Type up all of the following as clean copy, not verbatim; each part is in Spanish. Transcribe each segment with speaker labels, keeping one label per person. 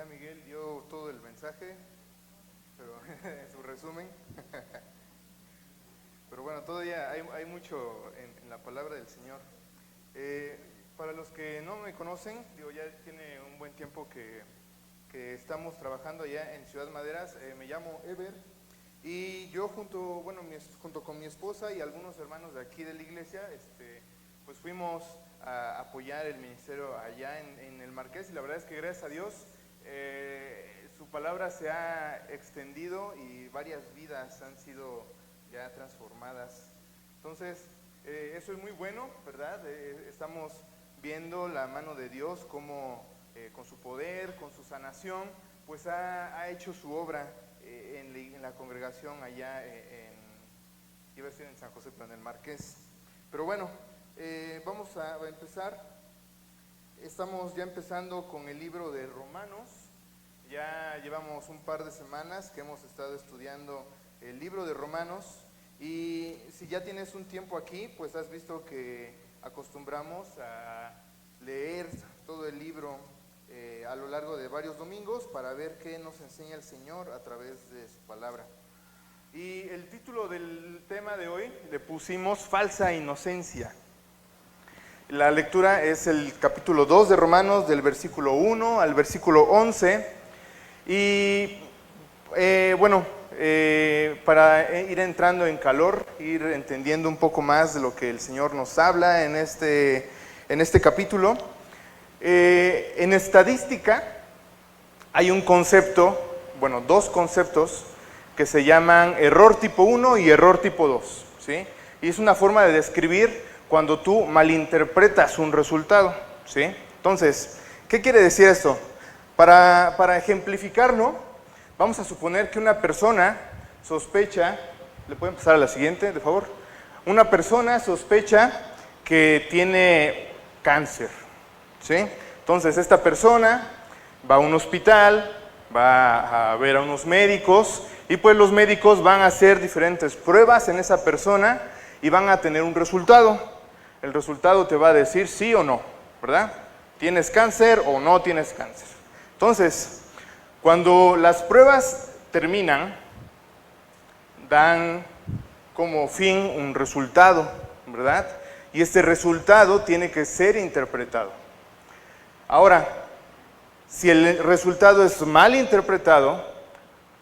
Speaker 1: Ya Miguel dio todo el mensaje, pero en su resumen. Pero bueno, todavía hay mucho en la palabra del Señor. Para los que no me conocen, digo, ya tiene un buen tiempo que estamos trabajando allá en Ciudad Maderas. Me llamo Ever y yo junto con mi esposa y algunos hermanos de aquí de la iglesia, pues fuimos a apoyar el ministerio allá en el Marqués, y la verdad es que gracias a Dios su palabra se ha extendido y varias vidas han sido ya transformadas. Entonces eso es muy bueno, ¿verdad? Estamos viendo la mano de Dios como con su poder, con su sanación, pues ha hecho su obra en la congregación allá iba a decir en San José, pero en el Marqués. Pero bueno, vamos a empezar. Estamos ya empezando con el libro de Romanos. Ya llevamos un par de semanas que hemos estado estudiando el libro de Romanos, y si ya tienes un tiempo aquí, pues has visto que acostumbramos a leer todo el libro a lo largo de varios domingos para ver qué nos enseña el Señor a través de su palabra. Y el título del tema de hoy le pusimos Falsa Inocencia. La lectura es el capítulo 2 de Romanos, del versículo 1 al versículo 11. Y para ir entrando en calor, ir entendiendo un poco más de lo que el Señor nos habla en este capítulo. En estadística hay un concepto, dos conceptos que se llaman error tipo 1 y error tipo 2, ¿sí? Y es una forma de describir cuando tú malinterpretas un resultado, ¿sí? Entonces, ¿qué quiere decir esto? Para ejemplificarlo, vamos a suponer que una persona sospecha, ¿le pueden pasar a la siguiente, de favor? Una persona sospecha que tiene cáncer, ¿sí? Entonces, esta persona va a un hospital, va a ver a unos médicos, y pues los médicos van a hacer diferentes pruebas en esa persona y van a tener un resultado. El resultado te va a decir sí o no, ¿verdad? ¿Tienes cáncer o no tienes cáncer? Entonces, cuando las pruebas terminan, dan como fin un resultado, ¿verdad? Y este resultado tiene que ser interpretado. Ahora, si el resultado es mal interpretado,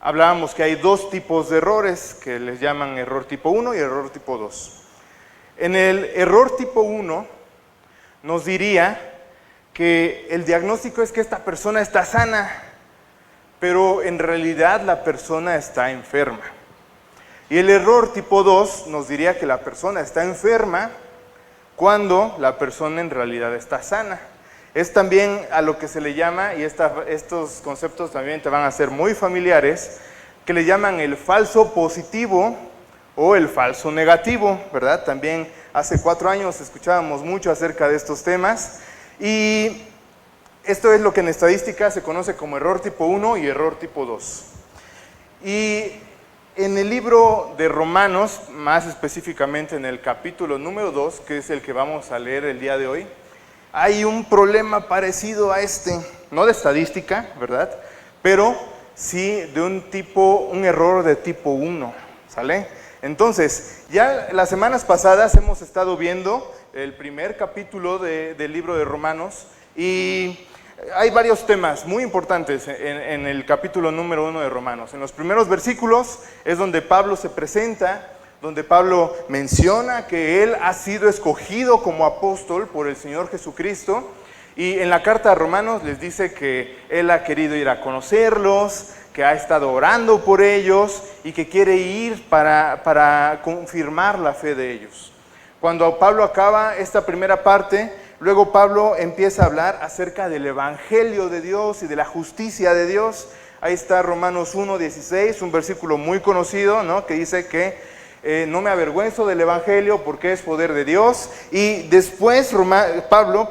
Speaker 1: hablábamos que hay dos tipos de errores que les llaman error tipo 1 y error tipo 2. En el error tipo 1 nos diría que el diagnóstico es que esta persona está sana, pero en realidad la persona está enferma. Y el error tipo 2 nos diría que la persona está enferma cuando la persona en realidad está sana. Es también a lo que se le llama, y estos conceptos también te van a ser muy familiares, que le llaman el falso positivo o el falso negativo, ¿verdad? También hace 4 años escuchábamos mucho acerca de estos temas, y esto es lo que en estadística se conoce como error tipo 1 y error tipo 2. Y en el libro de Romanos, más específicamente en el capítulo número 2, que es el que vamos a leer el día de hoy, hay un problema parecido a no de estadística, ¿verdad? Pero sí de un error de tipo 1, ¿sale? Entonces, ya las semanas pasadas hemos estado viendo el primer capítulo del libro de Romanos, y hay varios temas muy importantes en el capítulo número 1 de Romanos. En los primeros versículos es donde Pablo se presenta, donde Pablo menciona que él ha sido escogido como apóstol por el Señor Jesucristo, y en la carta a Romanos les dice que él ha querido ir a conocerlos, que ha estado orando por ellos y que quiere ir para confirmar la fe de ellos. Cuando Pablo acaba esta primera parte, luego Pablo empieza a hablar acerca del evangelio de Dios y de la justicia de Dios. Ahí está Romanos 1:16, un versículo muy conocido, ¿no? Que dice que no me avergüenzo del evangelio porque es poder de Dios. Y después Pablo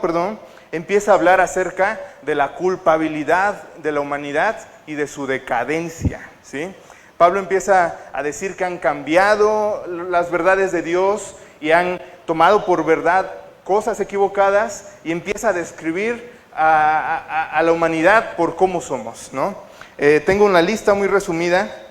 Speaker 1: empieza a hablar acerca de la culpabilidad de la humanidad y de su decadencia, ¿sí? Pablo empieza a decir que han cambiado las verdades de Dios y han tomado por verdad cosas equivocadas, y empieza a describir a la humanidad por cómo somos, ¿no? Tengo una lista muy resumida.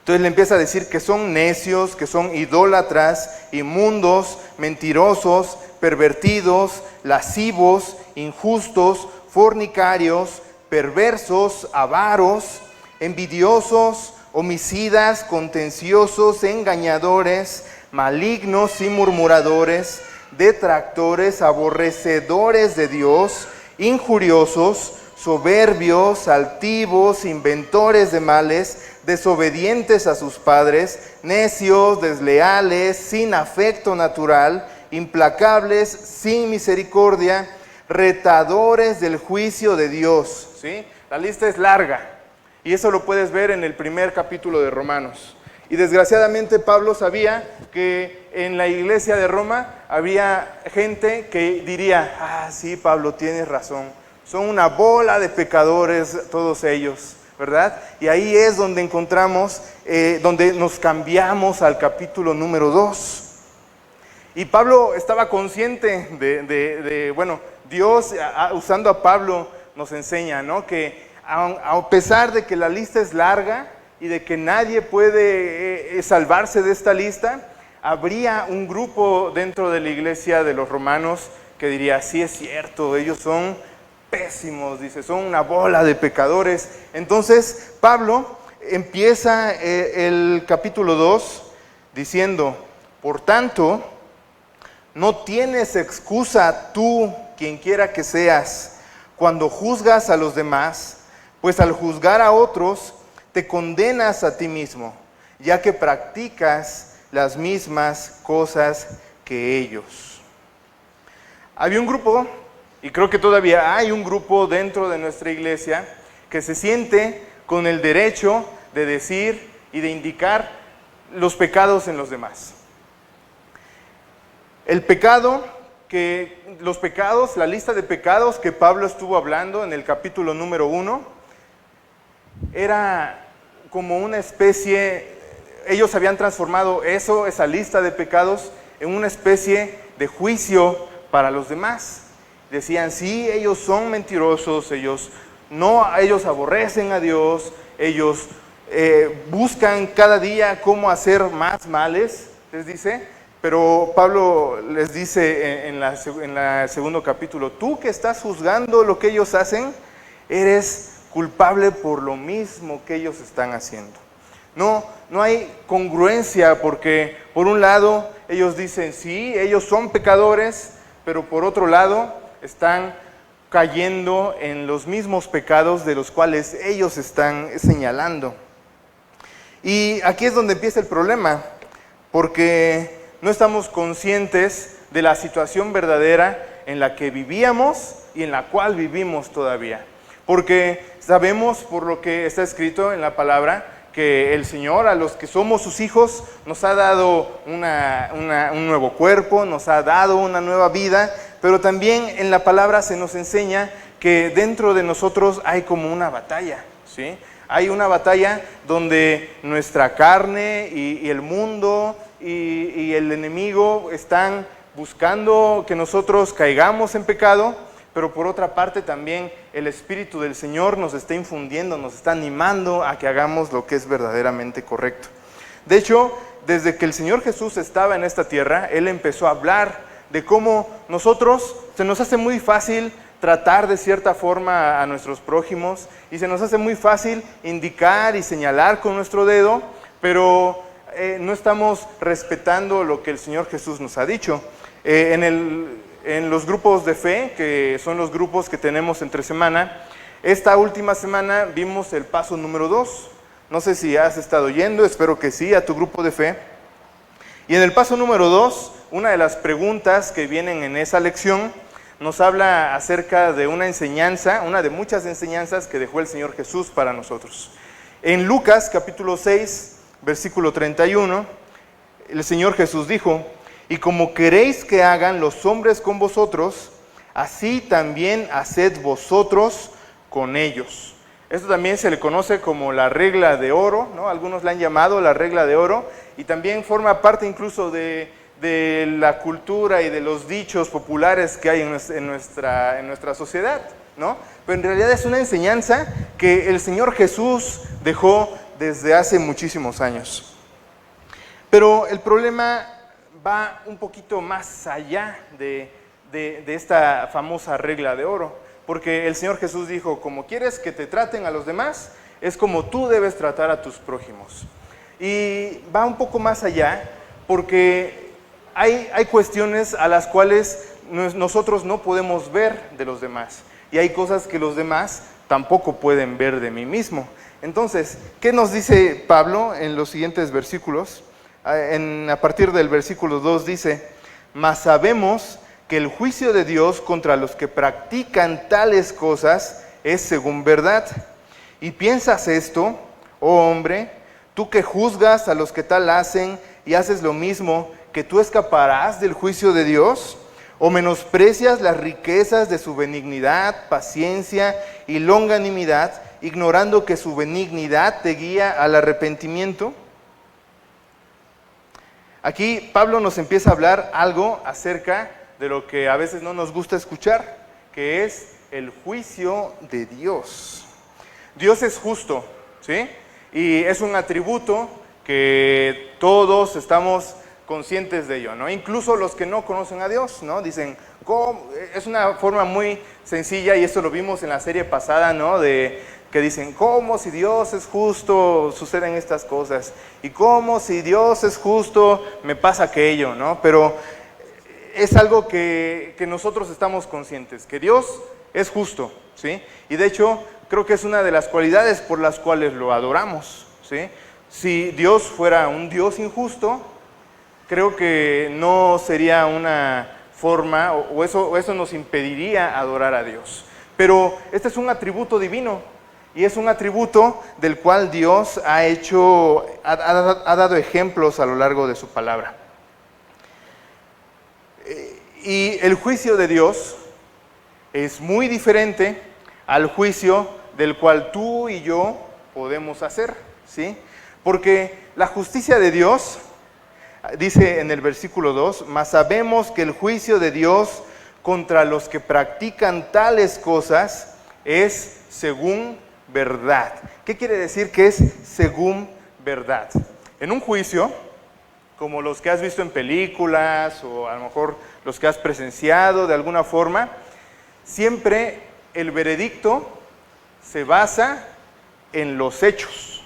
Speaker 1: Entonces le empieza a decir que son necios, que son idólatras, inmundos, mentirosos, pervertidos, lascivos, injustos, fornicarios, perversos, avaros, envidiosos, homicidas, contenciosos, engañadores, malignos y murmuradores, detractores, aborrecedores de Dios, injuriosos, soberbios, altivos, inventores de males, desobedientes a sus padres, necios, desleales, sin afecto natural, implacables, sin misericordia, retadores del juicio de Dios. ¿Sí? La lista es larga y eso lo puedes ver en el primer capítulo de Romanos. Y desgraciadamente Pablo sabía que en la iglesia de Roma había gente que diría, sí, Pablo, tienes razón, son una bola de pecadores todos ellos, ¿verdad? Y ahí es donde encontramos, donde nos cambiamos al capítulo número 2. Y Pablo estaba consciente bueno, Dios usando a Pablo nos enseña, ¿no? Que a pesar de que la lista es larga y de que nadie puede salvarse de esta lista, habría un grupo dentro de la iglesia de los romanos que diría, sí es cierto, ellos son pésimos, dice, son una bola de pecadores. Entonces Pablo empieza el capítulo 2 diciendo, por tanto, no tienes excusa tú, quien quiera que seas, cuando juzgas a los demás, pues al juzgar a otros, te condenas a ti mismo, ya que practicas las mismas cosas que ellos. Había un grupo, y creo que todavía hay un grupo dentro de nuestra iglesia, que se siente con el derecho de decir y de indicar los pecados en los demás. El pecado, los pecados, la lista de pecados que Pablo estuvo hablando en el capítulo número 1, era como una especie, ellos habían transformado esa lista de pecados en una especie de juicio para los demás. Decían, sí, ellos son mentirosos, ellos aborrecen a Dios, ellos buscan cada día cómo hacer más males, les dice. Pero Pablo les dice en el segundo capítulo, tú que estás juzgando lo que ellos hacen, eres culpable por lo mismo que ellos están haciendo. No hay congruencia porque por un lado ellos dicen, sí, ellos son pecadores, pero por otro lado están cayendo en los mismos pecados de los cuales ellos están señalando. Y aquí es donde empieza el problema, porque no estamos conscientes de la situación verdadera en la que vivíamos y en la cual vivimos todavía. Porque sabemos por lo que está escrito en la palabra que el Señor a los que somos sus hijos nos ha dado un nuevo cuerpo, nos ha dado una nueva vida, pero también en la palabra se nos enseña que dentro de nosotros hay como una batalla, ¿sí? Hay una batalla donde nuestra carne y el mundo y el enemigo están buscando que nosotros caigamos en pecado, pero por otra parte también el Espíritu del Señor nos está infundiendo, nos está animando a que hagamos lo que es verdaderamente correcto. De hecho, desde que el Señor Jesús estaba en esta tierra, Él empezó a hablar de cómo nosotros, se nos hace muy fácil tratar de cierta forma a nuestros prójimos y se nos hace muy fácil indicar y señalar con nuestro dedo, pero no estamos respetando lo que el Señor Jesús nos ha dicho. En los grupos de fe, que son los grupos que tenemos entre semana, esta última semana vimos el paso número 2. No sé si has estado yendo, espero que sí, a tu grupo de fe. Y en el paso número 2, una de las preguntas que vienen en esa lección nos habla acerca de una enseñanza, una de muchas enseñanzas que dejó el Señor Jesús para nosotros. En Lucas capítulo 6, versículo 31, el Señor Jesús dijo, y como queréis que hagan los hombres con vosotros, así también haced vosotros con ellos. Esto también se le conoce como la regla de oro, ¿no? Algunos la han llamado la regla de oro, y también forma parte incluso de de la cultura y de los dichos populares que hay en nuestra sociedad, ¿no? Pero en realidad es una enseñanza que el Señor Jesús dejó desde hace muchísimos años. Pero el problema va un poquito más allá de esta famosa regla de oro, porque el Señor Jesús dijo, como quieres que te traten a los demás, es como tú debes tratar a tus prójimos. Y va un poco más allá, porque hay cuestiones a las cuales nosotros no podemos ver de los demás, y hay cosas que los demás tampoco pueden ver de mí mismo. Entonces, ¿qué nos dice Pablo en los siguientes versículos? A partir del versículo 2 dice, mas sabemos que el juicio de Dios contra los que practican tales cosas es según verdad. ¿Y piensas esto, oh hombre, tú que juzgas a los que tal hacen y haces lo mismo, que tú escaparás del juicio de Dios? ¿O menosprecias las riquezas de su benignidad, paciencia y longanimidad, ignorando que su benignidad te guía al arrepentimiento? Aquí Pablo nos empieza a hablar algo acerca de lo que a veces no nos gusta escuchar, que es el juicio de Dios. Dios es justo, ¿sí? Y es un atributo que todos estamos conscientes de ello, ¿no? Incluso los que no conocen a Dios, ¿no? Dicen, ¿cómo? Es una forma muy sencilla, y esto lo vimos en la serie pasada, ¿no? Que dicen, ¿cómo si Dios es justo suceden estas cosas? ¿Y cómo si Dios es justo me pasa aquello, ¿no? Pero es algo que nosotros estamos conscientes, que Dios es justo, ¿sí? Y de hecho, creo que es una de las cualidades por las cuales lo adoramos, ¿sí? Si Dios fuera un Dios injusto, creo que no sería una forma, o eso nos impediría adorar a Dios. Pero este es un atributo divino, y es un atributo del cual Dios ha dado ejemplos a lo largo de su palabra. Y el juicio de Dios es muy diferente al juicio del cual tú y yo podemos hacer, ¿sí? Porque la justicia de Dios, dice en el versículo 2, mas sabemos que el juicio de Dios contra los que practican tales cosas es según verdad. ¿Qué quiere decir que es según verdad? En un juicio, como los que has visto en películas o a lo mejor los que has presenciado de alguna forma, siempre el veredicto se basa en los hechos,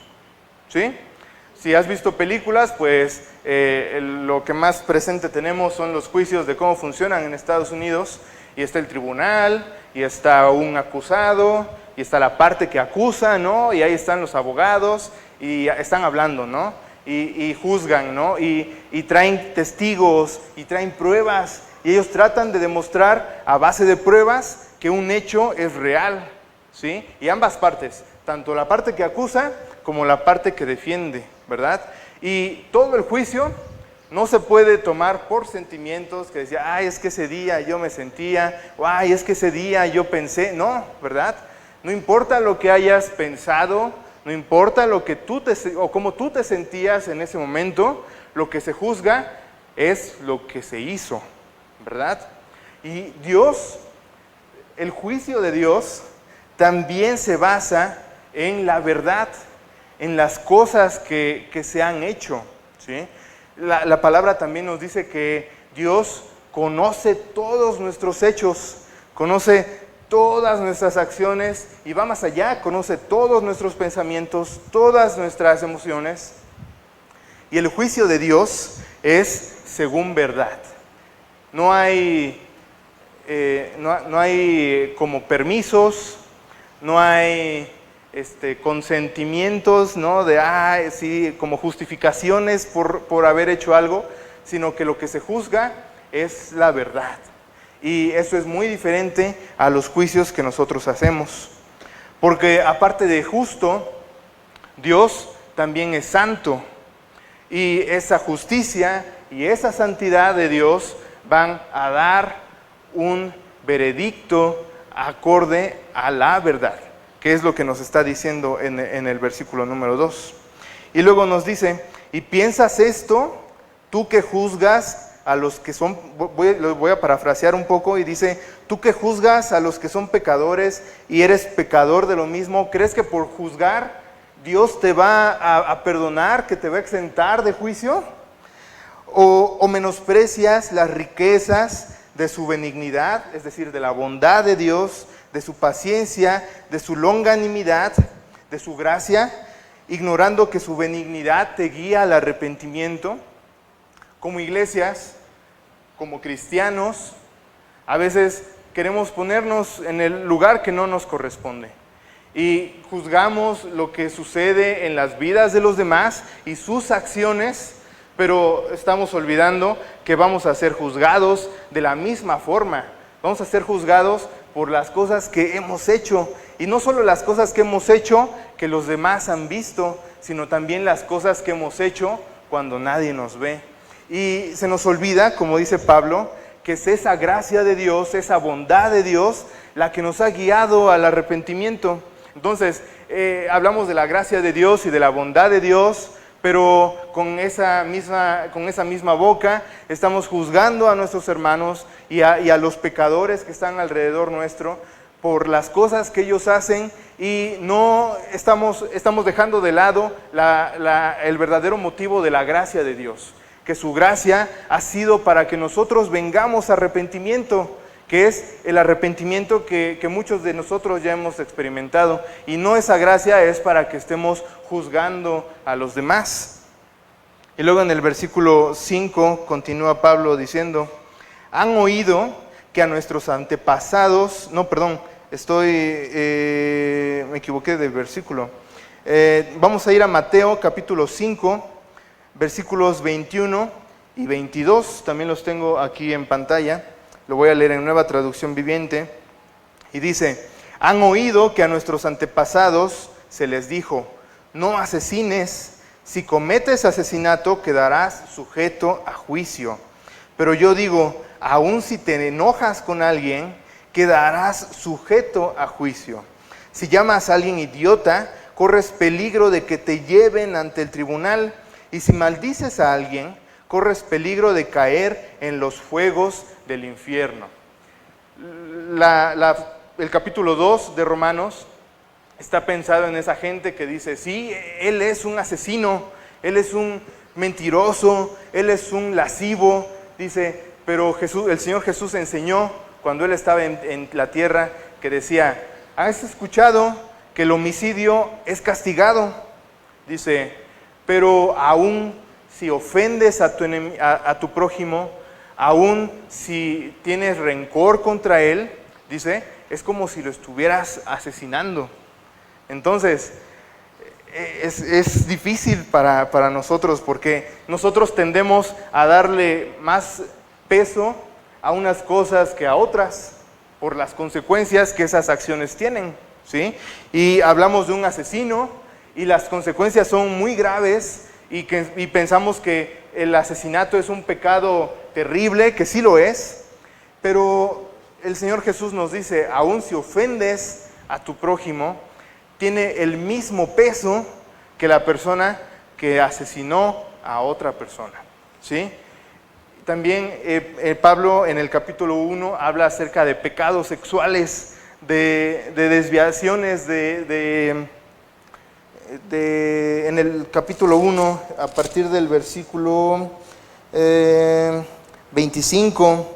Speaker 1: ¿sí? Si has visto películas, pues lo que más presente tenemos son los juicios de cómo funcionan en Estados Unidos, y está el tribunal, y está un acusado, y está la parte que acusa, ¿no? Y ahí están los abogados, y están hablando, ¿no? Y juzgan, ¿no? Y traen testigos, y traen pruebas, y ellos tratan de demostrar a base de pruebas que un hecho es real, ¿sí? Y ambas partes, tanto la parte que acusa como la parte que defiende, ¿verdad? Y todo el juicio no se puede tomar por sentimientos, que decía, ay, es que ese día yo me sentía, o ay, es que ese día yo pensé, no, ¿verdad? No importa lo que hayas pensado, no importa lo que o cómo tú te sentías en ese momento, lo que se juzga es lo que se hizo, ¿verdad? Y Dios, el juicio de Dios también se basa en la verdad, en las cosas que se han hecho, ¿sí? La palabra también nos dice que Dios conoce todos nuestros hechos, conoce todas nuestras acciones y va más allá, conoce todos nuestros pensamientos, todas nuestras emociones. Y el juicio de Dios es según verdad. No hay como permisos, no hay consentimientos, ¿no? De, sí, como justificaciones por haber hecho algo, sino que lo que se juzga es la verdad. Y eso es muy diferente a los juicios que nosotros hacemos. Porque aparte de justo, Dios también es santo. Y esa justicia y esa santidad de Dios van a dar un veredicto acorde a la verdad, que es lo que nos está diciendo en el versículo número 2. Y luego nos dice, ¿y piensas esto, tú que juzgas a los que son, lo voy a parafrasear un poco y dice, tú que juzgas a los que son pecadores y eres pecador de lo mismo, ¿crees que por juzgar Dios te va a perdonar, que te va a exentar de juicio? ¿O menosprecias las riquezas de su benignidad, es decir, de la bondad de Dios, de su paciencia, de su longanimidad, de su gracia, ignorando que su benignidad te guía al arrepentimiento? Como iglesias, como cristianos, a veces queremos ponernos en el lugar que no nos corresponde y juzgamos lo que sucede en las vidas de los demás y sus acciones, pero estamos olvidando que vamos a ser juzgados de la misma forma. Vamos a ser juzgados por las cosas que hemos hecho, y no solo las cosas que hemos hecho que los demás han visto, sino también las cosas que hemos hecho cuando nadie nos ve. Y se nos olvida, como dice Pablo, que es esa gracia de Dios, esa bondad de Dios, la que nos ha guiado al arrepentimiento. Entonces, hablamos de la gracia de Dios y de la bondad de Dios, pero con esa misma boca estamos juzgando a nuestros hermanos y a los pecadores que están alrededor nuestro por las cosas que ellos hacen, y no estamos dejando de lado el verdadero motivo de la gracia de Dios, que su gracia ha sido para que nosotros vengamos a arrepentimiento, que es el arrepentimiento que muchos de nosotros ya hemos experimentado, y no, esa gracia es para que estemos juzgando a los demás. Y luego en el versículo 5 continúa Pablo diciendo, han oído que a nuestros antepasados, me equivoqué del versículo, vamos a ir a Mateo capítulo 5, versículos 21 y 22, también los tengo aquí en pantalla, lo voy a leer en Nueva Traducción Viviente, y dice, han oído que a nuestros antepasados se les dijo, no asesines, si cometes asesinato quedarás sujeto a juicio. Pero yo digo, aun si te enojas con alguien, quedarás sujeto a juicio. Si llamas a alguien idiota, corres peligro de que te lleven ante el tribunal, y si maldices a alguien, corres peligro de caer en los fuegos del infierno. El capítulo 2 de Romanos está pensado en esa gente que dice, sí, él es un asesino, él es un mentiroso, él es un lascivo, dice, pero el Señor Jesús enseñó cuando él estaba en la tierra, que decía, ¿has escuchado que el homicidio es castigado? Dice, pero aún si ofendes a tu prójimo, aún si tienes rencor contra él, dice, es como si lo estuvieras asesinando. Entonces, es difícil para nosotros, porque nosotros tendemos a darle más peso a unas cosas que a otras, por las consecuencias que esas acciones tienen, ¿sí? Y hablamos de un asesino, y las consecuencias son muy graves, y pensamos que el asesinato es un pecado terrible, que sí lo es, pero el Señor Jesús nos dice, aun si ofendes a tu prójimo, tiene el mismo peso que la persona que asesinó a otra persona, ¿sí? También Pablo en el capítulo 1 habla acerca de pecados sexuales, de desviaciones, en el capítulo 1, a partir del versículo 25,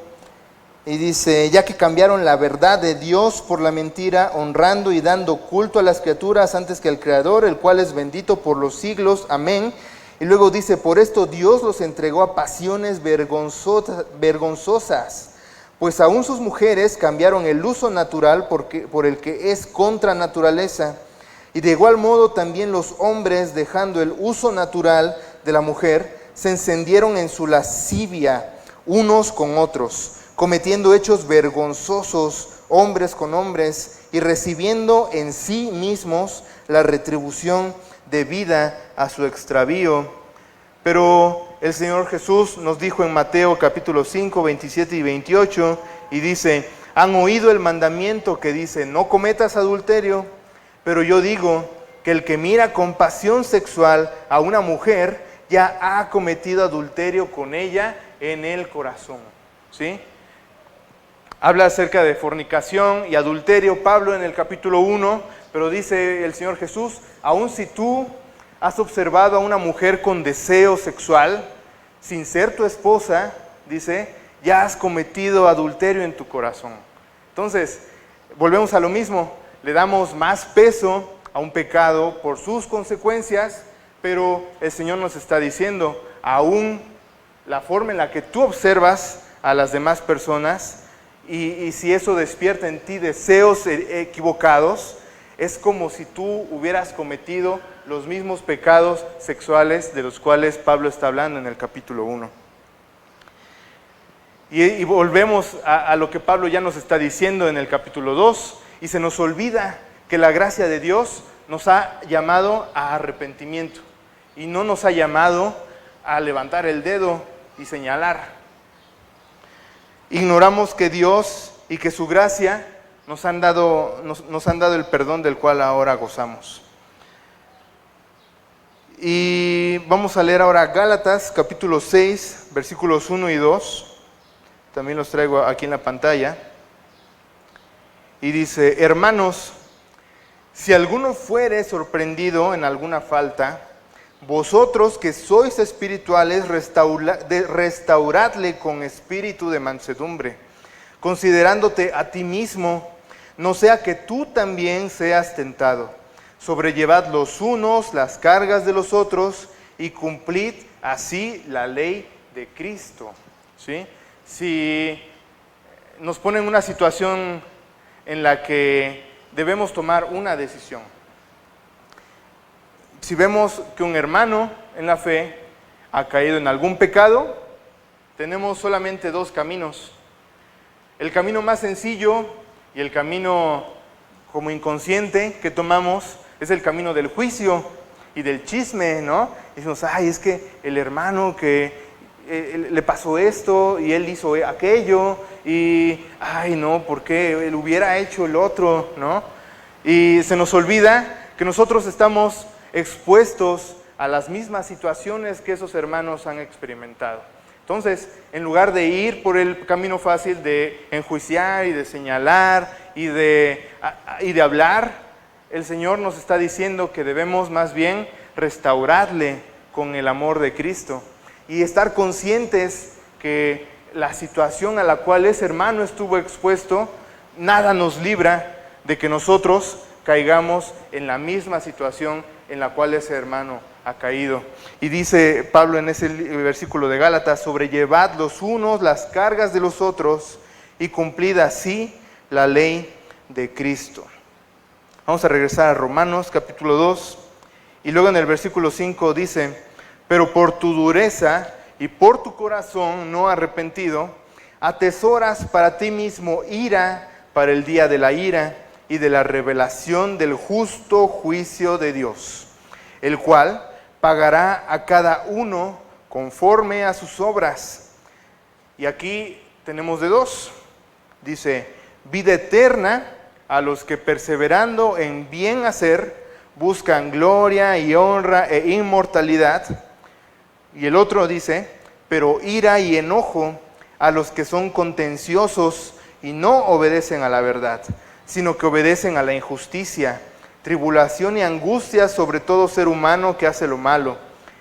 Speaker 1: y dice, ya que cambiaron la verdad de Dios por la mentira, honrando y dando culto a las criaturas antes que al Creador, el cual es bendito por los siglos, amén. Y luego dice, por esto Dios los entregó a pasiones vergonzosas, pues aún sus mujeres cambiaron el uso natural por el que es contra naturaleza. Y de igual modo también los hombres, dejando el uso natural de la mujer, se encendieron en su lascivia unos con otros, cometiendo hechos vergonzosos hombres con hombres, y recibiendo en sí mismos la retribución debida a su extravío. Pero el Señor Jesús nos dijo en Mateo capítulo 5, 27 y 28, y dice, han oído el mandamiento que dice, no cometas adulterio, pero yo digo que el que mira con pasión sexual a una mujer, ya ha cometido adulterio con ella en el corazón, ¿sí? Habla acerca de fornicación y adulterio Pablo en el capítulo 1, pero dice el Señor Jesús, aun si tú has observado a una mujer con deseo sexual, sin ser tu esposa, dice, ya has cometido adulterio en tu corazón. Entonces, volvemos a lo mismo, le damos más peso a un pecado por sus consecuencias, pero el Señor nos está diciendo, aún la forma en la que tú observas a las demás personas, y si eso despierta en ti deseos equivocados, es como si tú hubieras cometido los mismos pecados sexuales de los cuales Pablo está hablando en el capítulo 1. Y volvemos a lo que Pablo ya nos está diciendo en el capítulo 2, y se nos olvida que la gracia de Dios nos ha llamado a arrepentimiento, y no nos ha llamado a levantar el dedo y señalar. Ignoramos que Dios y que su gracia nos han dado el perdón del cual ahora gozamos. Y vamos a leer ahora Gálatas capítulo 6, versículos 1 y 2. También los traigo aquí en la pantalla. Y dice, hermanos, si alguno fuere sorprendido en alguna falta, vosotros que sois espirituales, restauradle con espíritu de mansedumbre, considerándote a ti mismo, no sea que tú también seas tentado. Sobrellevad los unos las cargas de los otros y cumplid así la ley de Cristo. ¿Sí? Si nos ponen en una situación en la que debemos tomar una decisión, si vemos que un hermano en la fe ha caído en algún pecado, tenemos solamente dos caminos. El camino más sencillo y el camino como inconsciente que tomamos es el camino del juicio y del chisme, ¿no? Y decimos, ay, es que el hermano que le pasó esto y él hizo aquello y, ay, no, ¿por qué? Él hubiera hecho el otro, ¿no? Y se nos olvida que nosotros estamos expuestos a las mismas situaciones que esos hermanos han experimentado. Entonces, en lugar de ir por el camino fácil de enjuiciar y de señalar y de hablar, el Señor nos está diciendo que debemos más bien restaurarle con el amor de Cristo y estar conscientes que la situación a la cual ese hermano estuvo expuesto, nada nos libra de que nosotros caigamos en la misma situación en la cual ese hermano ha caído. Y dice Pablo en ese versículo de Gálatas, sobrellevad los unos las cargas de los otros y cumplid así la ley de Cristo. Vamos a regresar a Romanos capítulo 2 y luego en el versículo 5 dice, pero por tu dureza y por tu corazón no arrepentido, atesoras para ti mismo ira para el día de la ira y de la revelación del justo juicio de Dios, el cual pagará a cada uno conforme a sus obras. Y aquí tenemos de dos. Dice, vida eterna a los que perseverando en bien hacer, buscan gloria y honra e inmortalidad. Y el otro dice, pero ira y enojo a los que son contenciosos y no obedecen a la verdad, sino que obedecen a la injusticia, tribulación y angustia sobre todo ser humano que hace lo malo,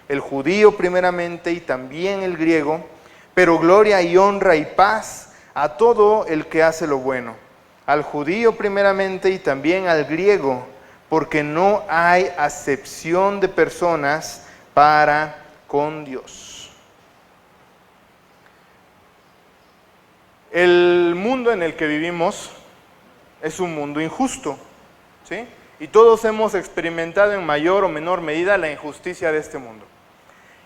Speaker 1: el judío primeramente y también el griego, pero gloria y honra y paz a todo el que hace lo bueno, al judío primeramente y también al griego, porque no hay acepción de personas para con Dios. El mundo en el que vivimos es un mundo injusto, ¿sí? Y todos hemos experimentado en mayor o menor medida la injusticia de este mundo.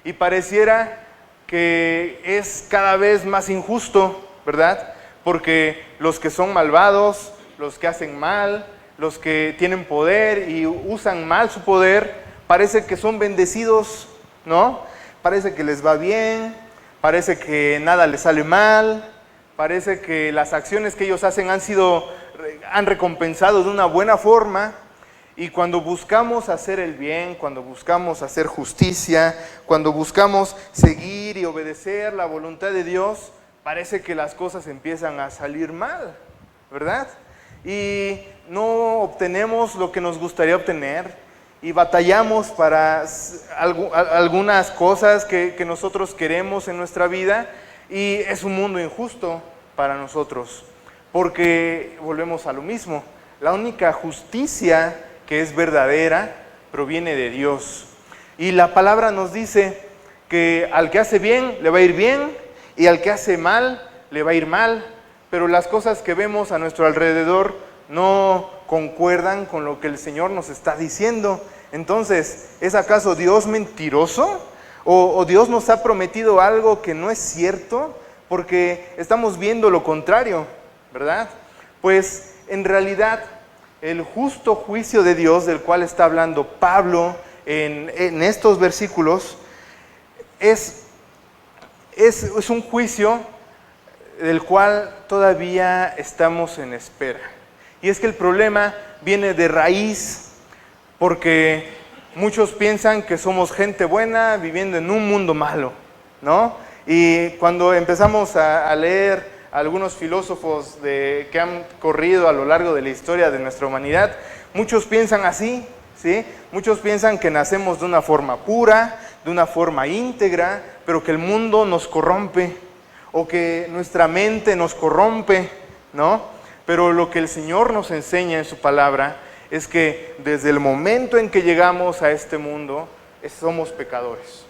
Speaker 1: Y pareciera que es cada vez más injusto, ¿verdad? Porque los que son malvados, los que hacen mal, los que tienen poder y usan mal su poder, parece que son bendecidos, ¿no? Parece que les va bien, parece que nada les sale mal, parece que las acciones que ellos hacen han recompensado de una buena forma. Y cuando buscamos hacer el bien, cuando buscamos hacer justicia, cuando buscamos seguir y obedecer la voluntad de Dios, parece que las cosas empiezan a salir mal, ¿verdad? Y no obtenemos lo que nos gustaría obtener y batallamos para algunas cosas que nosotros queremos en nuestra vida, y es un mundo injusto para nosotros, porque volvemos a lo mismo. La única justicia que es verdadera proviene de Dios. Y la palabra nos dice que al que hace bien le va a ir bien, y al que hace mal le va a ir mal, pero las cosas que vemos a nuestro alrededor no concuerdan con lo que el Señor nos está diciendo. Entonces, ¿es acaso Dios mentiroso? ¿O Dios nos ha prometido algo que no es cierto? Porque estamos viendo lo contrario, ¿verdad? Pues en realidad el justo juicio de Dios del cual está hablando Pablo en estos versículos es un juicio del cual todavía estamos en espera. Y es que el problema viene de raíz, porque muchos piensan que somos gente buena viviendo en un mundo malo, ¿no? Y cuando empezamos a leer algunos filósofos que han corrido a lo largo de la historia de nuestra humanidad, muchos piensan así, ¿sí? Muchos piensan que nacemos de una forma pura, de una forma íntegra, pero que el mundo nos corrompe, o que nuestra mente nos corrompe, ¿no? Pero lo que el Señor nos enseña en su palabra es que desde el momento en que llegamos a este mundo, somos pecadores.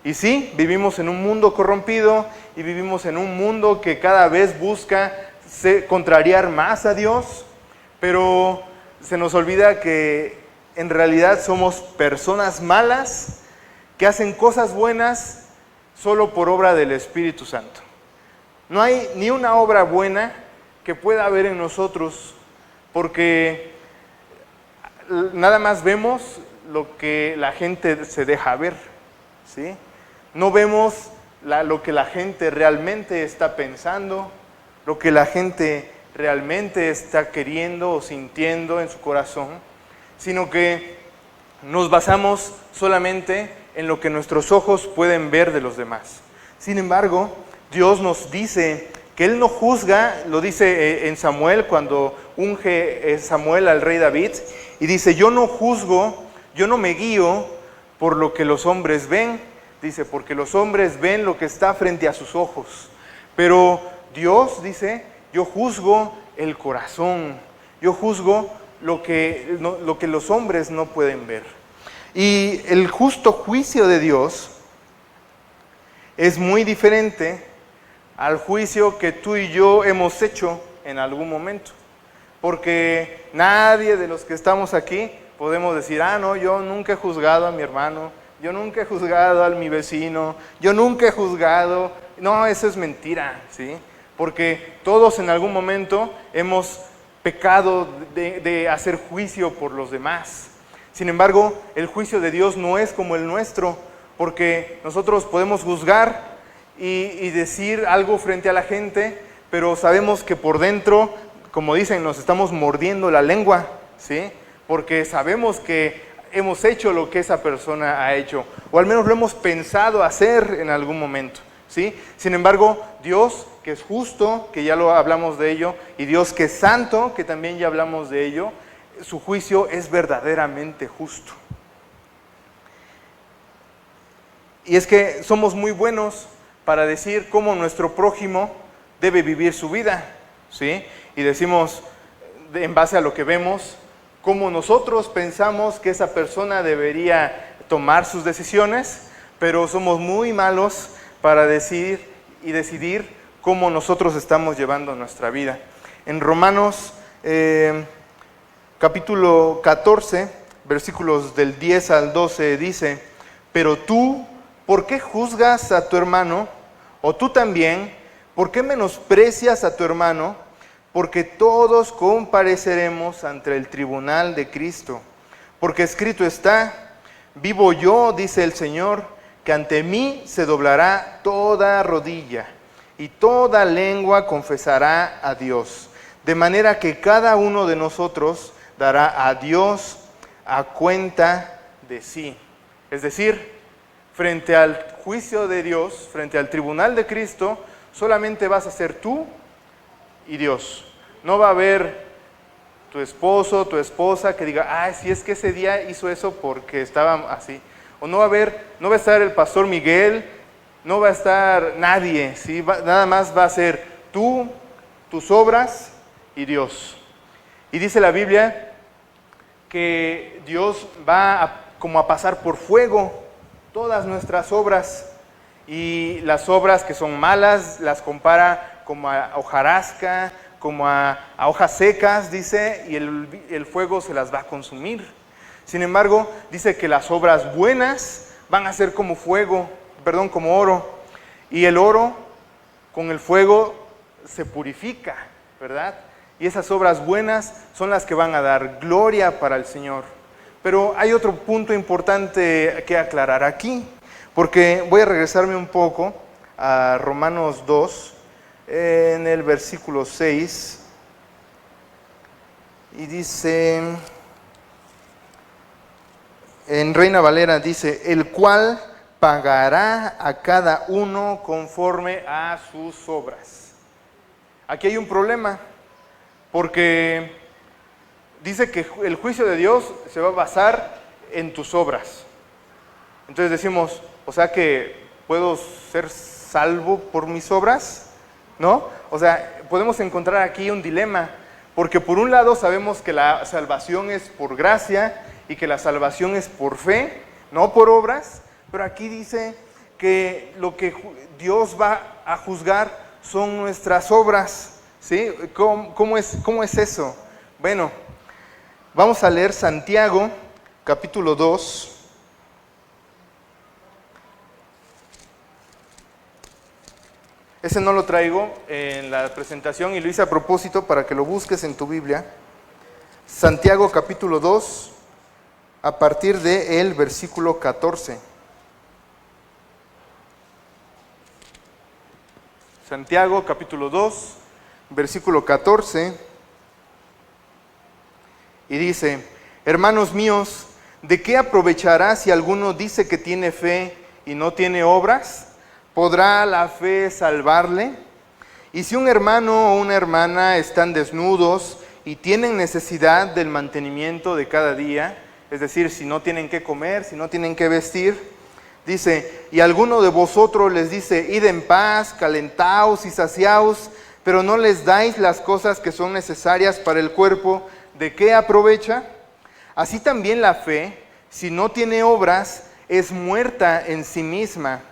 Speaker 1: Y sí, vivimos en un mundo corrompido, y vivimos en un mundo que cada vez busca contrariar más a Dios, pero se nos olvida que en realidad somos personas malas que hacen cosas buenas solo por obra del Espíritu Santo. No hay ni una obra buena que pueda haber en nosotros, porque nada más vemos lo que la gente se deja ver, ¿sí? No vemos lo que la gente realmente está pensando, lo que la gente realmente está queriendo o sintiendo en su corazón, sino que nos basamos solamente en lo que nuestros ojos pueden ver de los demás. Sin embargo, Dios nos dice que Él no juzga, lo dice en Samuel, cuando unge Samuel al rey David, y dice: yo no juzgo, yo no me guío por lo que los hombres ven. Dice, porque los hombres ven lo que está frente a sus ojos. Pero Dios dice: yo juzgo el corazón, yo juzgo lo que los hombres no pueden ver. Y el justo juicio de Dios es muy diferente al juicio que tú y yo hemos hecho en algún momento. Porque nadie de los que estamos aquí podemos decir: no, yo nunca he juzgado a mi hermano, yo nunca he juzgado a mi vecino, yo nunca he juzgado. No, eso es mentira, ¿sí? Porque todos en algún momento hemos pecado de hacer juicio por los demás. Sin embargo, el juicio de Dios no es como el nuestro, porque nosotros podemos juzgar y decir algo frente a la gente, pero sabemos que por dentro, como dicen, nos estamos mordiendo la lengua, ¿sí? Porque sabemos que hemos hecho lo que esa persona ha hecho, o al menos lo hemos pensado hacer en algún momento, ¿sí? Sin embargo, Dios, que es justo, que ya lo hablamos de ello, y Dios que es santo, que también ya hablamos de ello, su juicio es verdaderamente justo. Y es que somos muy buenos para decir cómo nuestro prójimo debe vivir su vida, ¿sí? Y decimos, en base a lo que vemos, cómo nosotros pensamos que esa persona debería tomar sus decisiones, pero somos muy malos para decidir cómo nosotros estamos llevando nuestra vida. En Romanos capítulo 14, versículos del 10 al 12 dice: pero tú, ¿por qué juzgas a tu hermano? O tú también, ¿por qué menosprecias a tu hermano? Porque todos compareceremos ante el tribunal de Cristo. Porque escrito está: vivo yo, dice el Señor, que ante mí se doblará toda rodilla, y toda lengua confesará a Dios. De manera que cada uno de nosotros dará a Dios a cuenta de sí. Es decir, frente al juicio de Dios, frente al tribunal de Cristo, solamente vas a ser tú y Dios. No va a haber tu esposo, tu esposa que diga, si es que ese día hizo eso porque estaba así. O no va a estar el pastor Miguel, no va a estar nadie, ¿sí? Nada más va a ser tú, tus obras y Dios. Y dice la Biblia que Dios va como a pasar por fuego todas nuestras obras, y las obras que son malas las compara como a hojarasca, como a hojas secas, dice, y el fuego se las va a consumir. Sin embargo, dice que las obras buenas van a ser como como oro, y el oro con el fuego se purifica, ¿verdad? Y esas obras buenas son las que van a dar gloria para el Señor. Pero hay otro punto importante que aclarar aquí, porque voy a regresarme un poco a Romanos 2, en el versículo 6, y dice, en Reina Valera dice, el cual pagará a cada uno conforme a sus obras. Aquí hay un problema, porque dice que el juicio de Dios se va a basar en tus obras. Entonces decimos, o sea que ¿puedo ser salvo por mis obras? ¿No? O sea, podemos encontrar aquí un dilema, porque por un lado sabemos que la salvación es por gracia y que la salvación es por fe, no por obras, pero aquí dice que lo que Dios va a juzgar son nuestras obras, ¿sí? ¿Cómo es eso? Bueno, vamos a leer Santiago, capítulo 2. Ese no lo traigo en la presentación y lo hice a propósito para que lo busques en tu Biblia. Santiago capítulo 2, a partir del versículo 14. Santiago capítulo 2, versículo 14. Y dice, hermanos míos, ¿de qué aprovechará si alguno dice que tiene fe y no tiene obras? ¿Podrá la fe salvarle? Y si un hermano o una hermana están desnudos y tienen necesidad del mantenimiento de cada día, es decir, si no tienen que comer, si no tienen que vestir, dice, y alguno de vosotros les dice, id en paz, calentaos y saciaos, pero no les dais las cosas que son necesarias para el cuerpo, ¿de qué aprovecha? Así también la fe, si no tiene obras, es muerta en sí misma.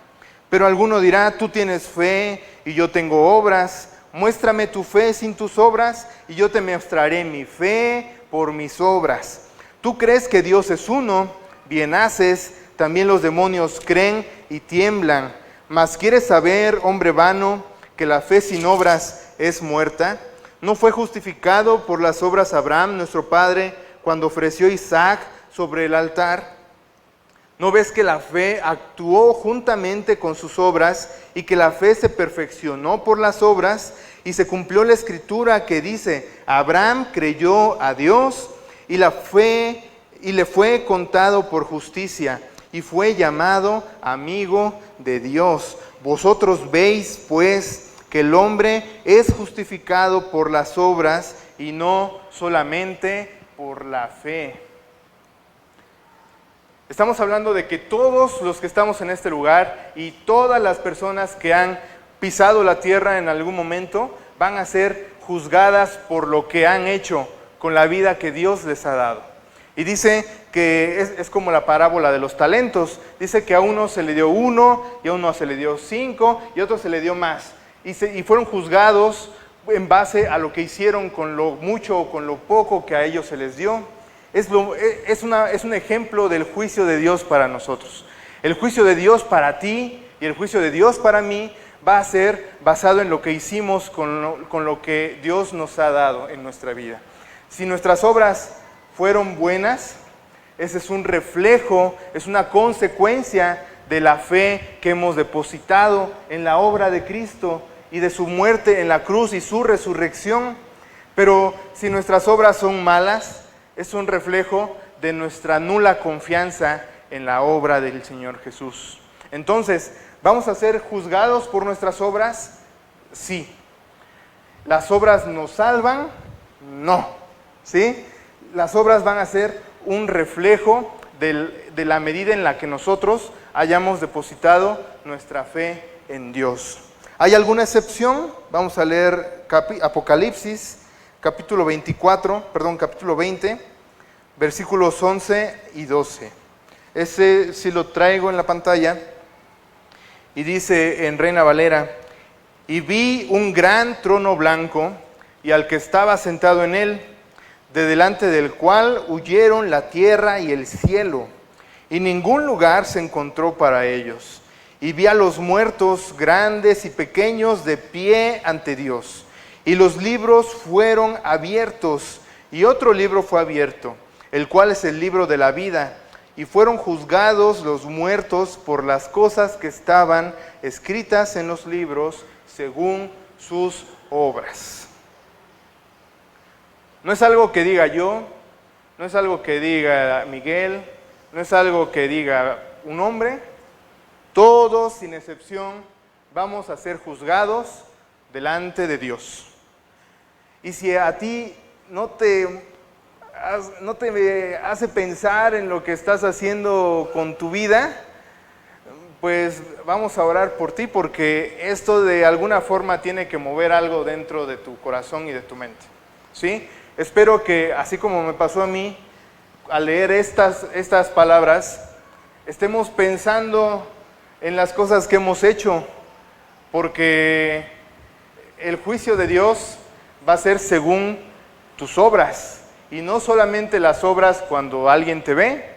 Speaker 1: Pero alguno dirá, tú tienes fe y yo tengo obras, muéstrame tu fe sin tus obras y yo te mostraré mi fe por mis obras. Tú crees que Dios es uno, bien haces, también los demonios creen y tiemblan. Mas ¿quieres saber, hombre vano, que la fe sin obras es muerta? ¿No fue justificado por las obras Abraham, nuestro padre, cuando ofreció a Isaac sobre el altar? ¿No ves que la fe actuó juntamente con sus obras y que la fe se perfeccionó por las obras? Y se cumplió la escritura que dice, Abraham creyó a Dios y le fue contado por justicia y fue llamado amigo de Dios. Vosotros veis pues que el hombre es justificado por las obras y no solamente por la fe. Estamos hablando de que todos los que estamos en este lugar y todas las personas que han pisado la tierra en algún momento van a ser juzgadas por lo que han hecho con la vida que Dios les ha dado. Y dice que es como la parábola de los talentos. Dice que a uno se le dio 1 y a uno se le dio 5 y a otro se le dio más. Y fueron juzgados en base a lo que hicieron con lo mucho o con lo poco que a ellos se les dio. Es un ejemplo del juicio de Dios para nosotros. El juicio de Dios para ti y el juicio de Dios para mí va a ser basado en lo que hicimos con lo que Dios nos ha dado en nuestra vida. Si nuestras obras fueron buenas, ese es un reflejo, es una consecuencia de la fe que hemos depositado en la obra de Cristo y de su muerte en la cruz y su resurrección. Pero si nuestras obras son malas, es un reflejo de nuestra nula confianza en la obra del Señor Jesús. Entonces, ¿vamos a ser juzgados por nuestras obras? Sí. ¿Las obras nos salvan? No. ¿Sí? Las obras van a ser un reflejo de la medida en la que nosotros hayamos depositado nuestra fe en Dios. ¿Hay alguna excepción? Vamos a leer Apocalipsis, capítulo 20, versículos 11 y 12. Ese sí lo traigo en la pantalla y dice en Reina Valera: y vi un gran trono blanco y al que estaba sentado en él, de delante del cual huyeron la tierra y el cielo, y ningún lugar se encontró para ellos. Y vi a los muertos, grandes y pequeños, de pie ante Dios. Y los libros fueron abiertos, y otro libro fue abierto, el cual es el libro de la vida. Y fueron juzgados los muertos por las cosas que estaban escritas en los libros, según sus obras. No es algo que diga yo, no es algo que diga Miguel, no es algo que diga un hombre. Todos, sin excepción, vamos a ser juzgados delante de Dios. Y si a ti no te hace pensar en lo que estás haciendo con tu vida, pues vamos a orar por ti, porque esto de alguna forma tiene que mover algo dentro de tu corazón y de tu mente, ¿sí? Espero que, así como me pasó a mí, al leer estas palabras, estemos pensando en las cosas que hemos hecho, porque el juicio de Dios va a ser según tus obras, y no solamente las obras cuando alguien te ve,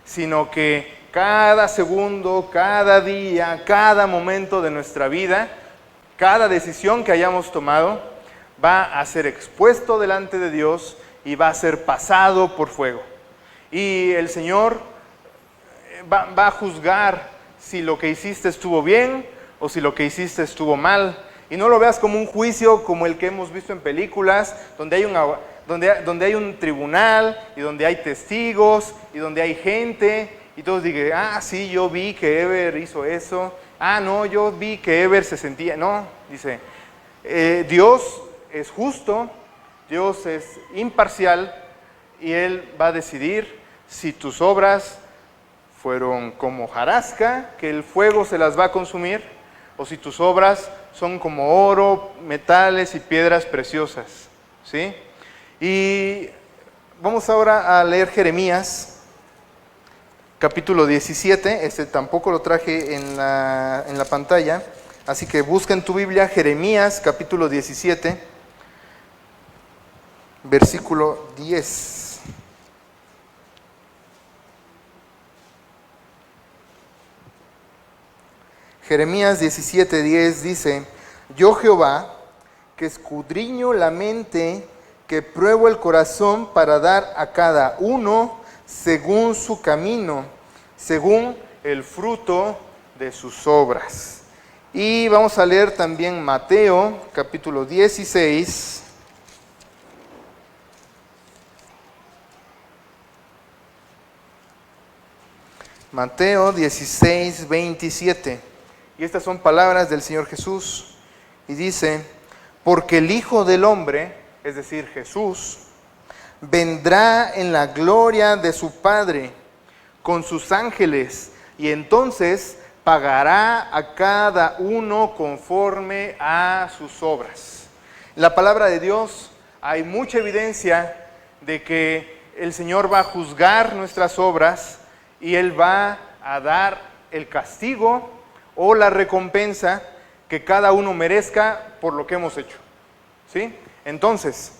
Speaker 1: sino que cada segundo, cada día, cada momento de nuestra vida, cada decisión que hayamos tomado, va a ser expuesto delante de Dios y va a ser pasado por fuego. Y el Señor va a juzgar si lo que hiciste estuvo bien o si lo que hiciste estuvo mal. Y no lo veas como un juicio como el que hemos visto en películas, donde hay un tribunal y donde hay testigos y donde hay gente y todos digan: ah, sí, yo vi que Ever hizo eso. Ah, no, yo vi que Ever se sentía... No, dice, Dios es justo, Dios es imparcial y Él va a decidir si tus obras fueron como hojarasca, que el fuego se las va a consumir, o si tus obras son como oro, metales y piedras preciosas, ¿sí? Y vamos ahora a leer Jeremías, capítulo 17, este tampoco lo traje en la pantalla, así que busca en tu Biblia Jeremías, capítulo 17, versículo 10. Jeremías 17:10 dice: yo Jehová, que escudriño la mente, que pruebo el corazón para dar a cada uno según su camino, según el fruto de sus obras. Y vamos a leer también Mateo, capítulo 16. Mateo 16:27. Y estas son palabras del Señor Jesús. Y dice: porque el Hijo del Hombre, es decir, Jesús, vendrá en la gloria de su Padre con sus ángeles, y entonces pagará a cada uno conforme a sus obras. En la palabra de Dios hay mucha evidencia de que el Señor va a juzgar nuestras obras y Él va a dar el castigo o la recompensa que cada uno merezca por lo que hemos hecho, ¿sí? Entonces,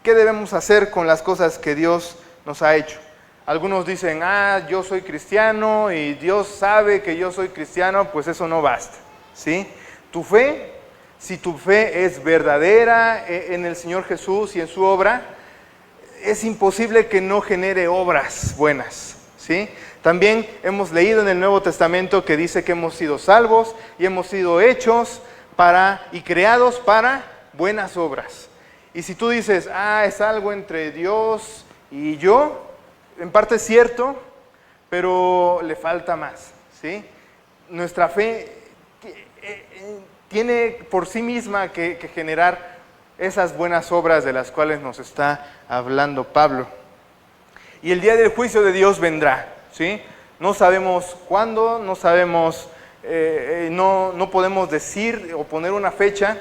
Speaker 1: ¿qué debemos hacer con las cosas que Dios nos ha hecho? Algunos dicen: ah, yo soy cristiano y Dios sabe que yo soy cristiano. Pues eso no basta, ¿sí? Tu fe, si tu fe es verdadera en el Señor Jesús y en su obra, es imposible que no genere obras buenas, ¿sí? También hemos leído en el Nuevo Testamento que dice que hemos sido salvos y hemos sido hechos y creados para buenas obras. Y si tú dices: ah, es algo entre Dios y yo, en parte es cierto, pero le falta más, ¿sí? Nuestra fe tiene por sí misma que generar esas buenas obras de las cuales nos está hablando Pablo. Y el día del juicio de Dios vendrá, ¿sí? No sabemos cuándo, no sabemos, no podemos decir o poner una fecha.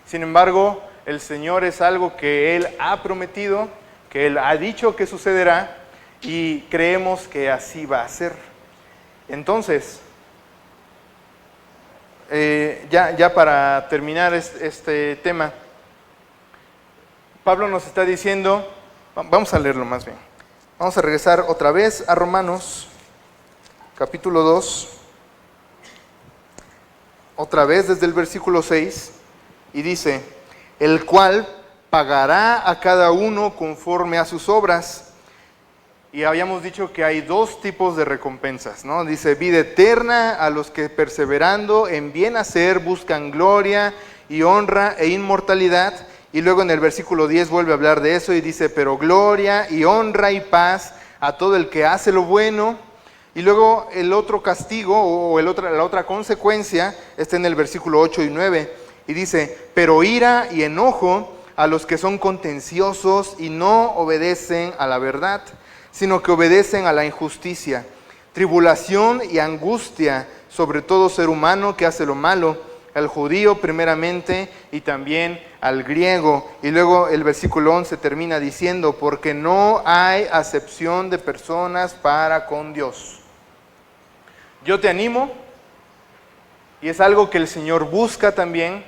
Speaker 1: Sin embargo, el Señor es algo que Él ha prometido, que Él ha dicho que sucederá, y creemos que así va a ser. Entonces, ya para terminar este tema, Pablo nos está diciendo, vamos a leerlo más bien, vamos a regresar otra vez a Romanos, capítulo 2, otra vez desde el versículo 6, y dice, el cual pagará a cada uno conforme a sus obras. Y habíamos dicho que hay dos tipos de recompensas, ¿no? Dice, vida eterna a los que perseverando en bien hacer buscan gloria y honra e inmortalidad. Y luego en el versículo 10 vuelve a hablar de eso y dice, pero gloria y honra y paz a todo el que hace lo bueno. Y luego el otro castigo o la otra consecuencia está en el versículo 8 y 9. Y dice, pero ira y enojo a los que son contenciosos y no obedecen a la verdad, sino que obedecen a la injusticia, tribulación y angustia sobre todo ser humano que hace lo malo, al judío primeramente y también al griego. Y luego el versículo 11 termina diciendo, porque no hay acepción de personas para con Dios. Yo te animo, y es algo que el Señor busca también,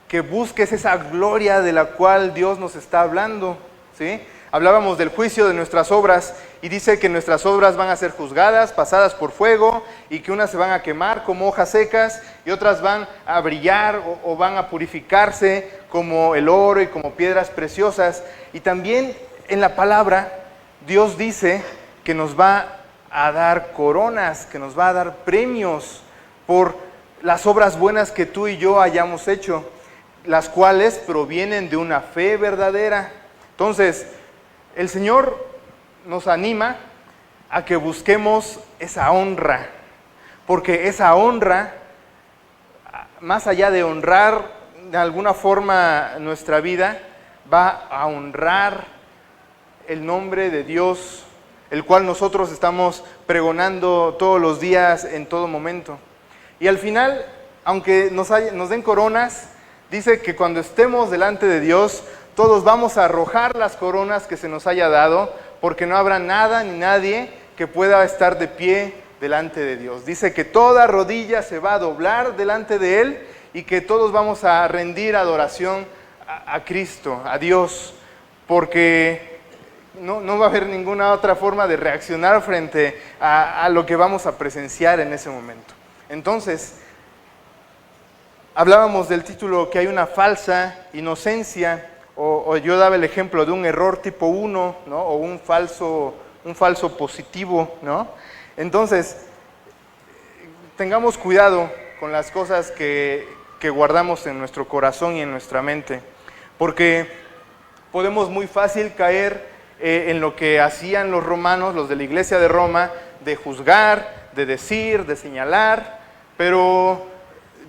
Speaker 1: que busques esa gloria de la cual Dios nos está hablando, ¿sí? Hablábamos del juicio de nuestras obras y dice que nuestras obras van a ser juzgadas, pasadas por fuego, y que unas se van a quemar como hojas secas y otras van a brillar o van a purificarse como el oro y como piedras preciosas. Y también en la palabra Dios dice que nos va a dar coronas, que nos va a dar premios por las obras buenas que tú y yo hayamos hecho, las cuales provienen de una fe verdadera. Entonces, el Señor nos anima a que busquemos esa honra, porque esa honra, más allá de honrar de alguna forma nuestra vida, va a honrar el nombre de Dios, el cual nosotros estamos pregonando todos los días, en todo momento. Y al final, aunque nos den coronas, dice que cuando estemos delante de Dios, todos vamos a arrojar las coronas que se nos haya dado, porque no habrá nada ni nadie que pueda estar de pie delante de Dios. Dice que toda rodilla se va a doblar delante de Él y que todos vamos a rendir adoración a Cristo, a Dios, porque no va a haber ninguna otra forma de reaccionar frente a lo que vamos a presenciar en ese momento. Entonces, hablábamos del título que hay una falsa inocencia, o yo daba el ejemplo de un error tipo 1, ¿no? O un falso positivo, ¿no? Entonces, tengamos cuidado con las cosas que guardamos en nuestro corazón y en nuestra mente, porque podemos muy fácil caer en lo que hacían los romanos, los de la iglesia de Roma, de juzgar, de decir, de señalar, pero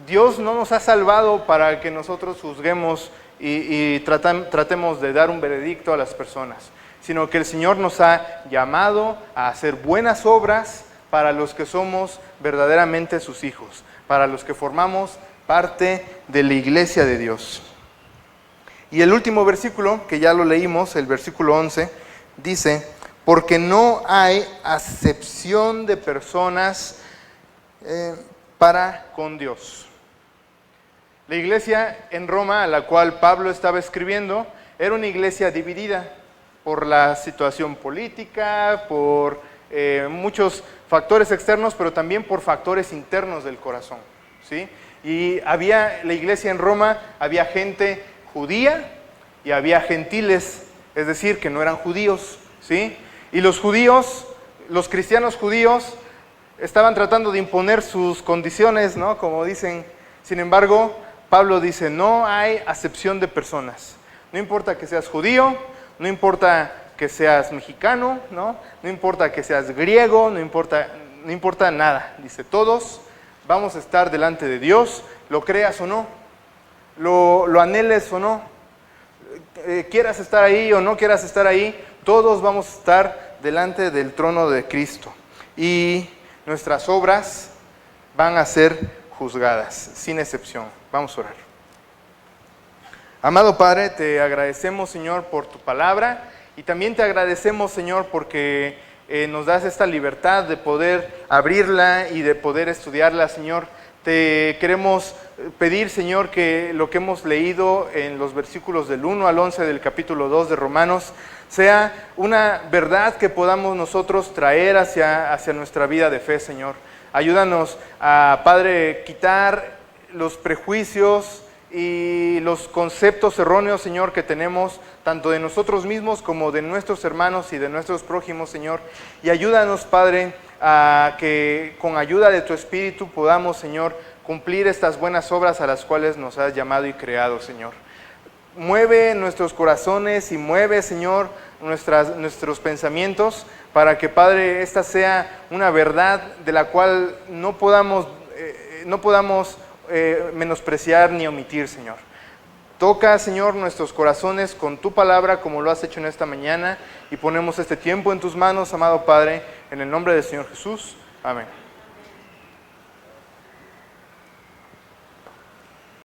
Speaker 1: Dios no nos ha salvado para que nosotros juzguemos y tratemos de dar un veredicto a las personas, sino que el Señor nos ha llamado a hacer buenas obras para los que somos verdaderamente sus hijos, para los que formamos parte de la iglesia de Dios. Y el último versículo, que ya lo leímos, el versículo 11, dice, porque no hay acepción de personas para con Dios. La iglesia en Roma, a la cual Pablo estaba escribiendo, era una iglesia dividida por la situación política, por muchos factores externos, pero también por factores internos del corazón, ¿sí? Y la iglesia en Roma, había gente judía y había gentiles, es decir, que no eran judíos, ¿sí? Y los judíos, los cristianos judíos, estaban tratando de imponer sus condiciones, ¿no? Como dicen. Sin embargo, Pablo dice, no hay acepción de personas. No importa que seas judío, no importa que seas mexicano, ¿no? No importa que seas griego, no importa nada. Dice, todos vamos a estar delante de Dios, lo creas o no, lo anheles o no, quieras estar ahí o no quieras estar ahí, todos vamos a estar delante del trono de Cristo. Y nuestras obras van a ser juzgadas, sin excepción. Vamos a orar. Amado Padre, te agradecemos, Señor, por tu palabra. Y también te agradecemos, Señor, porque nos das esta libertad de poder abrirla y de poder estudiarla, Señor. Te queremos pedir, Señor, que lo que hemos leído en los versículos del 1 al 11 del capítulo 2 de Romanos sea una verdad que podamos nosotros traer hacia nuestra vida de fe, Señor. Ayúdanos a, Padre, quitar los prejuicios y los conceptos erróneos, Señor, que tenemos tanto de nosotros mismos como de nuestros hermanos y de nuestros prójimos, Señor. Y ayúdanos, Padre, a que con ayuda de tu Espíritu podamos, Señor, cumplir estas buenas obras a las cuales nos has llamado y creado, Señor. Mueve nuestros corazones y mueve, Señor, nuestros pensamientos para que, Padre, esta sea una verdad de la cual no podamos menospreciar ni omitir, Señor. Toca, Señor, nuestros corazones con tu palabra como lo has hecho en esta mañana y ponemos este tiempo en tus manos, amado Padre, en el nombre del Señor Jesús. Amén.